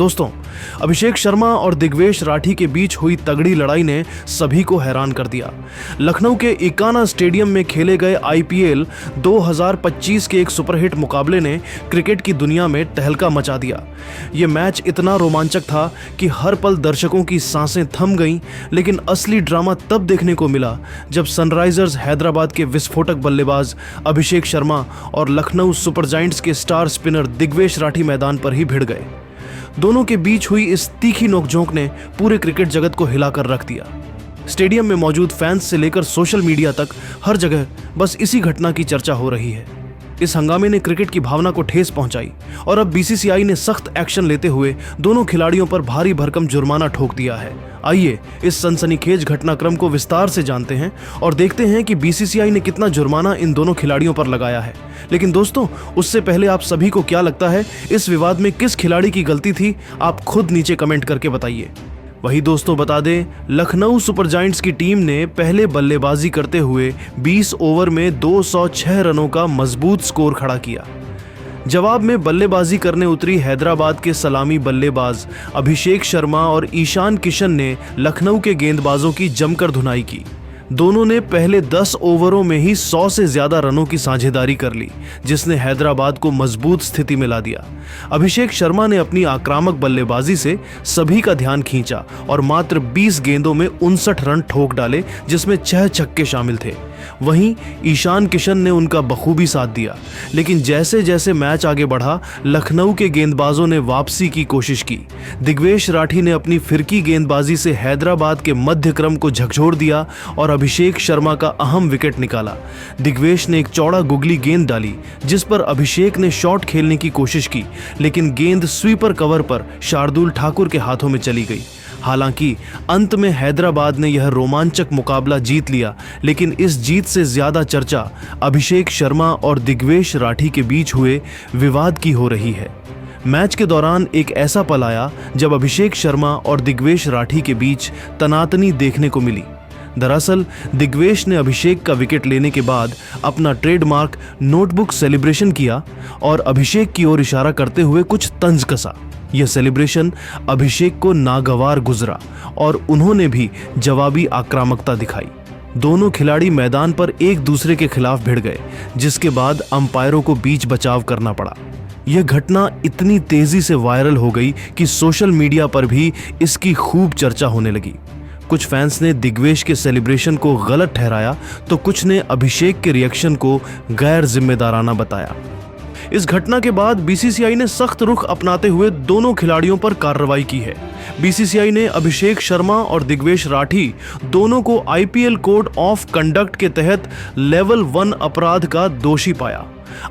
दोस्तों, अभिषेक शर्मा और दिग्वेश राठी के बीच हुई तगड़ी लड़ाई ने सभी को हैरान कर दिया। लखनऊ के इकाना स्टेडियम में खेले गए आईपीएल 2025 के एक सुपरहिट मुकाबले ने क्रिकेट की दुनिया में तहलका मचा दिया। ये मैच इतना रोमांचक था कि हर पल दर्शकों की सांसें थम गईं, लेकिन असली ड्रामा तब देखने को मिला जब सनराइजर्स हैदराबाद के विस्फोटक बल्लेबाज अभिषेक शर्मा और लखनऊ सुपर जायंट्स के स्टार स्पिनर दिग्वेश राठी मैदान पर ही भिड़ गए। दोनों के बीच हुई इस तीखी नोकझोंक ने पूरे क्रिकेट जगत को हिलाकर रख दिया। स्टेडियम में मौजूद फैंस से लेकर सोशल मीडिया तक हर जगह बस इसी घटना की चर्चा हो रही है। इस हंगामे ने क्रिकेट की भावना को ठेस पहुंचाई और अब बीसीसीआई ने सख्त एक्शन लेते हुए दोनों खिलाड़ियों पर भारी भरकम जुर्माना ठोक दिया है। आइए इस सनसनीखेज घटनाक्रम को विस्तार से जानते हैं और देखते हैं कि बीसीसीआई ने कितना जुर्माना इन दोनों खिलाड़ियों पर लगाया है। लेकिन दोस्तों, उससे पहले आप सभी को क्या लगता है, इस विवाद में किस खिलाड़ी की गलती थी? आप खुद नीचे कमेंट करके बताइए। वही दोस्तों, बता दें, लखनऊ सुपर जायंट्स की टीम ने पहले बल्लेबाजी करते हुए 20 ओवर में 206 रनों का मजबूत स्कोर खड़ा किया। जवाब में बल्लेबाजी करने उतरी हैदराबाद के सलामी बल्लेबाज अभिषेक शर्मा और ईशान किशन ने लखनऊ के गेंदबाजों की जमकर धुनाई की। दोनों ने पहले 10 ओवरों में ही 100 से ज्यादा रनों की साझेदारी कर ली, जिसने हैदराबाद को मजबूत स्थिति में ला दिया। अभिषेक शर्मा ने अपनी आक्रामक बल्लेबाजी से सभी का ध्यान खींचा और मात्र 20 गेंदों में 59 रन ठोक डाले, जिसमें 6 छक्के शामिल थे। वहीं ईशान किशन ने उनका बखूबी साथ दिया, लेकिन जैसे जैसे मैच आगे बढ़ा, लखनऊ के गेंदबाजों ने वापसी की कोशिश की। दिग्वेश राठी ने अपनी फिरकी गेंदबाजी से हैदराबाद के मध्य क्रम को झकझोर दिया और अभिषेक शर्मा का अहम विकेट निकाला। दिग्वेश ने एक चौड़ा गुगली गेंद डाली, जिस पर अभिषेक ने शॉट खेलने की कोशिश की, लेकिन गेंद स्वीपर कवर पर शार्दुल ठाकुर के हाथों में चली गई। हालांकि अंत में हैदराबाद ने यह रोमांचक मुकाबला जीत लिया, लेकिन इस जीत से ज्यादा चर्चा अभिषेक शर्मा और दिग्वेश राठी के बीच हुए विवाद की हो रही है। मैच के दौरान एक ऐसा पल आया जब अभिषेक शर्मा और दिग्वेश राठी के बीच तनातनी देखने को मिली। दरअसल दिग्वेश ने अभिषेक का विकेट लेने के बाद अपना ट्रेडमार्क नोटबुक सेलिब्रेशन किया और अभिषेक की ओर इशारा करते हुए कुछ तंज कसा। यह सेलिब्रेशन अभिषेक को नागवार गुजरा और उन्होंने भी जवाबी आक्रामकता दिखाई। दोनों खिलाड़ी मैदान पर एक दूसरे के खिलाफ भिड़ गए, जिसके बाद अंपायरों को बीच बचाव करना पड़ा। यह घटना इतनी तेजी से वायरल हो गई कि सोशल मीडिया पर भी इसकी खूब चर्चा होने लगी। कुछ फैंस ने दिग्वेश के सेलिब्रेशन को गलत ठहराया, तो कुछ ने अभिषेक के रिएक्शन को गैर जिम्मेदाराना बताया। इस घटना के बाद बीसीसीआई ने सख्त रुख अपनाते हुए दोनों खिलाड़ियों पर कार्रवाई की है। बीसीसीआई ने अभिषेक शर्मा और दिग्वेश राठी दोनों को आईपीएल कोड ऑफ कंडक्ट के तहत लेवल 1 अपराध का दोषी पाया।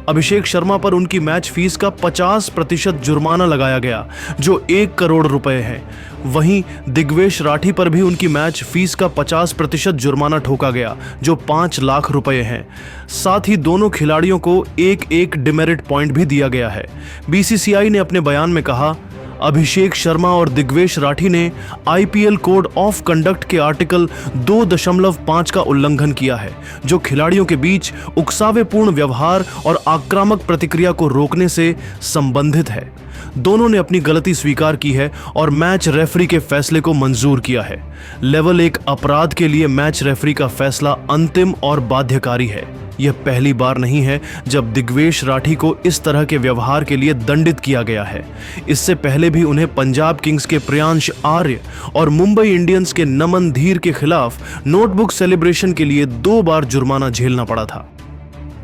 अभिषेक शर्मा पर उनकी मैच फीस का 50% जुर्माना लगाया गया, जो 1 करोड़ रुपए है। वहीं दिग्वेश राठी पर भी उनकी मैच फीस का 50% जुर्माना ठोका गया, जो 5 लाख रुपए है। साथ ही दोनों खिलाड़ियों को एक डिमेरिट पॉइंट भी दिया गया है। बीसीसीआई ने अपने बयान में कहा, अभिषेक शर्मा और दिग्वेश राठी ने आईपीएल कोड ऑफ कंडक्ट के आर्टिकल 2.5 का उल्लंघन किया है, जो खिलाड़ियों के बीच उकसावेपूर्ण व्यवहार और आक्रामक प्रतिक्रिया को रोकने से संबंधित है। दोनों ने अपनी गलती स्वीकार की है और मैच रेफरी के फैसले को मंजूर किया है। लेवल 1 अपराध के लिए मैच रेफरी का फैसला अंतिम और बाध्यकारी है। यह पहली बार नहीं है जब दिग्वेश राठी को इस तरह के व्यवहार के लिए दंडित किया गया है। इससे पहले भी उन्हें पंजाब किंग्स के प्रियांश आर्य और मुंबई इंडियंस के नमन धीर के खिलाफ नोटबुक सेलिब्रेशन के लिए 2 बार जुर्माना झेलना पड़ा था।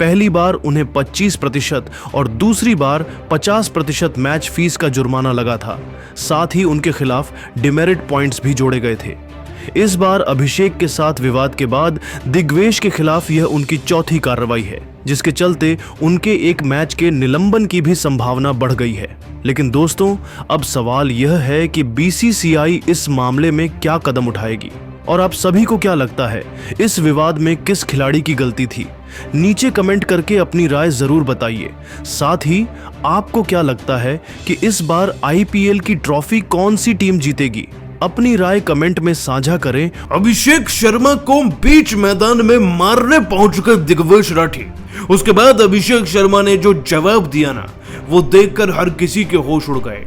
पहली बार उन्हें 25% और दूसरी बार 50% मैच फीस का जुर्माना लगा था। साथ ही उनके खिलाफ डिमेरिट पॉइंट्स भी जोड़े गए थे। इस बार अभिषेक के साथ विवाद के बाद दिग्वेश के खिलाफ यह उनकी चौथी कार्रवाई है, जिसके चलते उनके एक मैच के निलंबन की भी संभावना बढ़ गई है। लेकिन दोस्तों, अब सवाल यह है कि बीसीसीआई इस मामले में क्या कदम उठाएगी और आप सभी को क्या लगता है, इस विवाद में किस खिलाड़ी की गलती थी? नीचे कमेंट करके अपनी राय जरूर बताइए। साथ ही आपको क्या लगता है कि इस बार आईपीएल की ट्रॉफी कौन सी टीम जीतेगी? अपनी राय कमेंट में साझा करें। अभिषेक शर्मा को बीच मैदान में मारने पहुंच गए दिग्वेश राठी। उसके बाद अभिषेक शर्मा ने जो जवाब दिया ना, वो देखकर हर किसी के होश उड़ गए।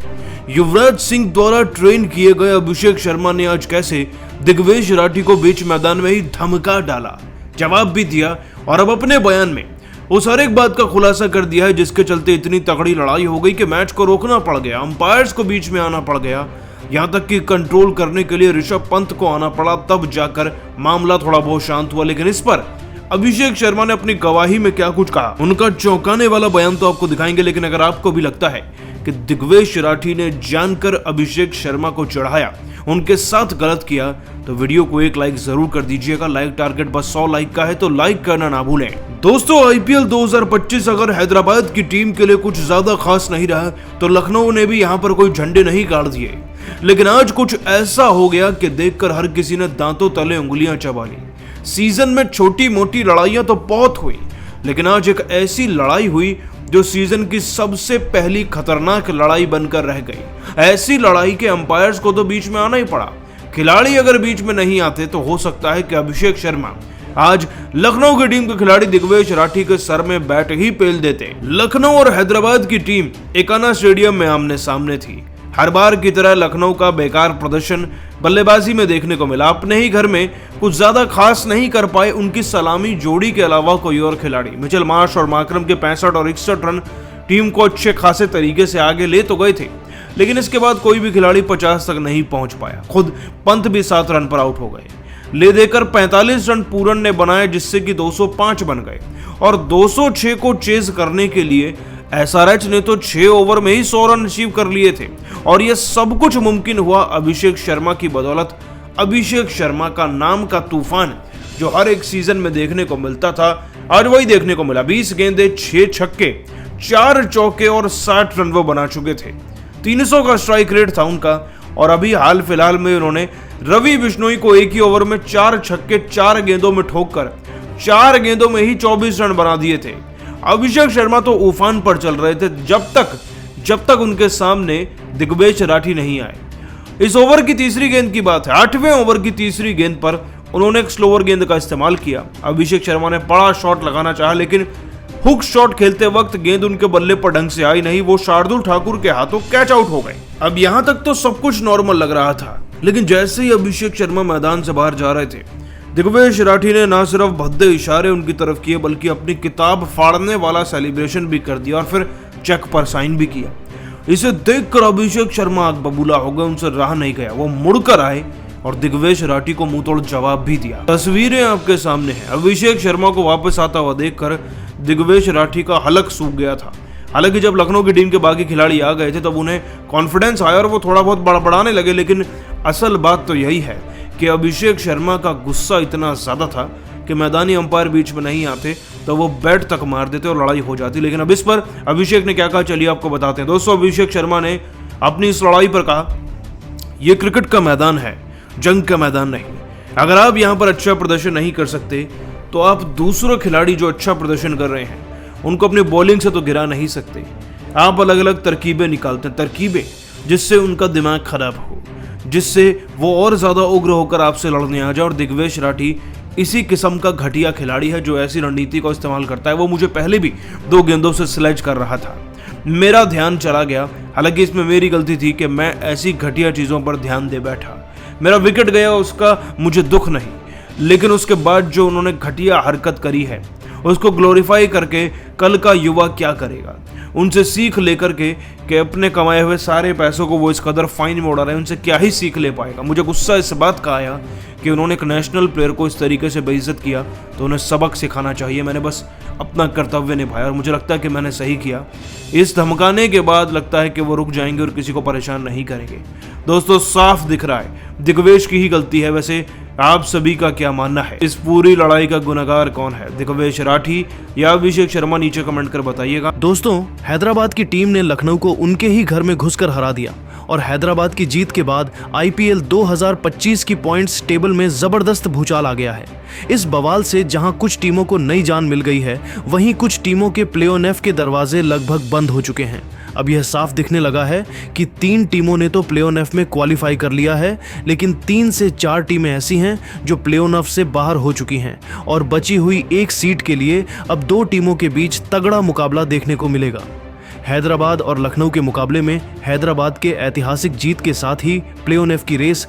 युवराज सिंह द्वारा ट्रेन किए गए अभिषेक शर्मा ने आज कैसे दिग्वेश राठी को बीच मैदान में ही धमका डाला, जवाब भी दिया और अब अपने बयान में उस हर एक बात का खुलासा कर दिया है जिसके चलते इतनी तगड़ी लड़ाई हो गई कि मैच को रोकना पड़ गया, अंपायर्स को बीच में आना पड़ गया, यहां तक कि कंट्रोल करने के लिए ऋषभ पंत को आना पड़ा, तब जाकर मामला थोड़ा बहुत शांत हुआ। लेकिन इस पर अभिषेक शर्मा ने अपनी गवाही में क्या कुछ कहा, उनका चौंकाने वाला बयान तो आपको दिखाएंगे। लेकिन अगर आपको भी लगता है कि दिग्वेश राठी ने जानकर अभिषेक शर्मा को चढ़ाया, उनके साथ गलत किया, तो वीडियो को एक लाइक जरूर कर दीजिएगा। लाइक टारगेट बस 100 लाइक का है, तो लाइक करना ना भूलें। दोस्तों, आईपीएल 2025 अगर हैदराबाद की टीम के लिए कुछ ज्यादा खास नहीं रहा, तो लखनऊ ने भी यहाँ पर कोई झंडे नहीं गाड़ दिए। लेकिन आज कुछ ऐसा हो गया कि देखकर हर किसी ने दांतों तले उंगलियां चबा ली। सीजन में छोटी मोटी लड़ाइयां तो बहुत हुई, लेकिन आज एक ऐसी लड़ाई हुई जो सीजन की सबसे पहली खतरनाक लड़ाई बनकर रह गई। ऐसी लड़ाई के अंपायर्स को तो बीच में आना ही पड़ा। खिलाड़ी अगर बीच में नहीं आते तो हो सकता है कि अभिषेक शर्मा आज लखनऊ की टीम के खिलाड़ी दिग्वेश राठी के सर में बैट ही पेल देते। लखनऊ और हैदराबाद की टीम एकाना स्टेडियम में आमने सामने थी। हर बार की तरह लखनऊ का बेकार प्रदर्शन बल्लेबाजी में देखने को मिला। अपने ही घर में कुछ ज्यादा खास नहीं कर पाए उनकी सलामी जोड़ी के अलावा कोई और खिलाड़ी। मिचेल मार्श और मार्करम के 65 और 61 रन टीम को अच्छे खासे तरीके से आगे ले तो गए थे, लेकिन इसके बाद कोई भी खिलाड़ी 50 तक नहीं पहुंच पाया। खुद पंत भी 7 रन पर आउट हो गए। ले देकर 45 रन पूरन ने बनाए, जिससे कि 205 बन गए और 206 को चेज करने के लिए एसआरएच ने तो 6 ओवर में ही 100 रन अचीव कर लिए थे। और यह सब कुछ मुमकिन हुआ अभिषेक शर्मा की बदौलत। अभिषेक शर्मा का नाम का तूफान जो हर एक सीजन में देखने को मिलता था, आज वही देखने को मिला। 20 गेंदे, 6 छक्के, 4 चौके और 60 रन वो बना चुके थे। 300 का स्ट्राइक रेट था उनका। और अभी हाल फिलहाल में उन्होंने रवि बिश्नोई को एक ही ओवर में 4 छक्के 4 गेंदों में ठोककर 4 गेंदों में ही 24 रन बना दिए थे। अभिषेक शर्मा तो उफान पर चल रहे थे जब तक उनके सामने दिग्वेश राठी नहीं आए। इस ओवर की तीसरी गेंद की बात है। 8वें ओवर की तीसरी गेंद पर उन्होंने एक स्लोअर गेंद का इस्तेमाल किया। अभिषेक शर्मा ने बड़ा शॉट लगाना चाहा, लेकिन हुक शॉट खेलते वक्त गेंद उनके बल्ले पर ढंग से आई नहीं। वो शार्दुल ठाकुर के हाथों कैच आउट हो गए। अब यहां तक तो सब कुछ नॉर्मल लग रहा था, लेकिन जैसे ही अभिषेक शर्मा मैदान से बाहर जा रहे थे, दिग्वेश राठी ने न सिर्फ भद्दे इशारे उनकी तरफ किए, बल्कि अपनी किताब फाड़ने वाला सेलिब्रेशन भी कर दिया और फिर चेक पर साइन भी किया। इसे देखकर अभिषेक शर्मा आग बबूला हो गए, उनसे रहा नहीं गया। वो मुड़कर आए और दिग्वेश राठी को मुंह तोड़ जवाब भी दिया। तस्वीरें आपके सामने हैं। अभिषेक शर्मा को वापस आता हुआ देखकर दिग्वेश राठी का हलक सूख गया था। हालांकि जब लखनऊ की टीम के बाकी खिलाड़ी आ गए थे तब उन्हें कॉन्फिडेंस आया और वो थोड़ा बहुत बड़बड़ाने लगे। लेकिन असल बात तो यही है कि अभिषेक शर्मा का गुस्सा इतना ज्यादा था कि मैदानी अंपायर बीच में नहीं आते तो वो बैट तक मार देते और लड़ाई हो जाती। लेकिन अब इस पर अभिषेक ने क्या कहा, चलिए आपको बताते हैं। दोस्तों, अभिषेक शर्मा ने अपनी इस लड़ाई पर कहा, यह क्रिकेट का मैदान है, जंग का मैदान नहीं। अगर आप यहाँ पर अच्छा प्रदर्शन नहीं कर सकते तो आप दूसरे खिलाड़ी जो अच्छा प्रदर्शन कर रहे हैं उनको अपनी बॉलिंग से तो गिरा नहीं सकते। आप अलग अलग तरकीबें निकालते हैं, तरकीबें जिससे उनका दिमाग खराब हो, जिससे वो और ज्यादा उग्र होकर आपसे लड़ने आ जाए। और दिग्वेश राठी इसी किस्म का घटिया खिलाड़ी है जो ऐसी रणनीति का इस्तेमाल करता है। वो मुझे पहले भी 2 गेंदों से स्लेज कर रहा था, मेरा ध्यान चला गया। हालांकि इसमें मेरी गलती थी कि मैं ऐसी घटिया चीजों पर ध्यान दे बैठा। मेरा विकेट गया, उसका मुझे दुख नहीं, लेकिन उसके बाद जो उन्होंने घटिया हरकत करी है उसको ग्लोरीफाई करके कल का युवा क्या करेगा। उनसे सीख लेकर के कि अपने कमाए हुए सारे पैसों को वो इस कदर फाइन में उड़ा रहे हैं, उनसे क्या ही सीख ले पाएगा। मुझे गुस्सा इस बात का आया कि उन्होंने एक नेशनल प्लेयर को इस तरीके से बेइज्जत किया, तो उन्हें सबक सिखाना चाहिए। मैंने बस अपना कर्तव्य निभाया और मुझे लगता है कि मैंने सही किया। इस धमकाने के बाद लगता है कि वो रुक जाएंगे और किसी को परेशान नहीं करेंगे। दोस्तों, साफ दिख रहा है दिग्वेश की ही गलती है। वैसे आप सभी का क्या मानना है? इस पूरी लड़ाई का गुनहगार कौन है, दिग्वेश राठी या अभिषेक शर्मा? नीचे कमेंट कर बताइएगा। दोस्तों, हैदराबाद की टीम ने लखनऊ को उनके ही घर में घुसकर हरा दिया और हैदराबाद की जीत के बाद आईपीएल 2025 की पॉइंट्स टेबल में जबरदस्त भूचाल आ गया है। इस बवाल से जहां कुछ टीमों को नई जान मिल गई है, वहीं कुछ टीमों के प्ले-ऑफ के दरवाजे लगभग बंद हो चुके हैं। अब यह साफ दिखने लगा है कि 3 टीमों ने तो प्ले-ऑफ में क्वालिफाई कर लिया है, लेकिन 3 से 4 टीमें ऐसी हैं जो प्ले-ऑफ से बाहर हो चुकी हैं और बची हुई एक सीट के लिए अब 2 टीमों के बीच तगड़ा मुकाबला देखने को मिलेगा। हैदराबाद और लखनऊ के मुकाबले में हैदराबाद के ऐतिहासिक जीत के साथ ही प्ले-ऑफ की रेस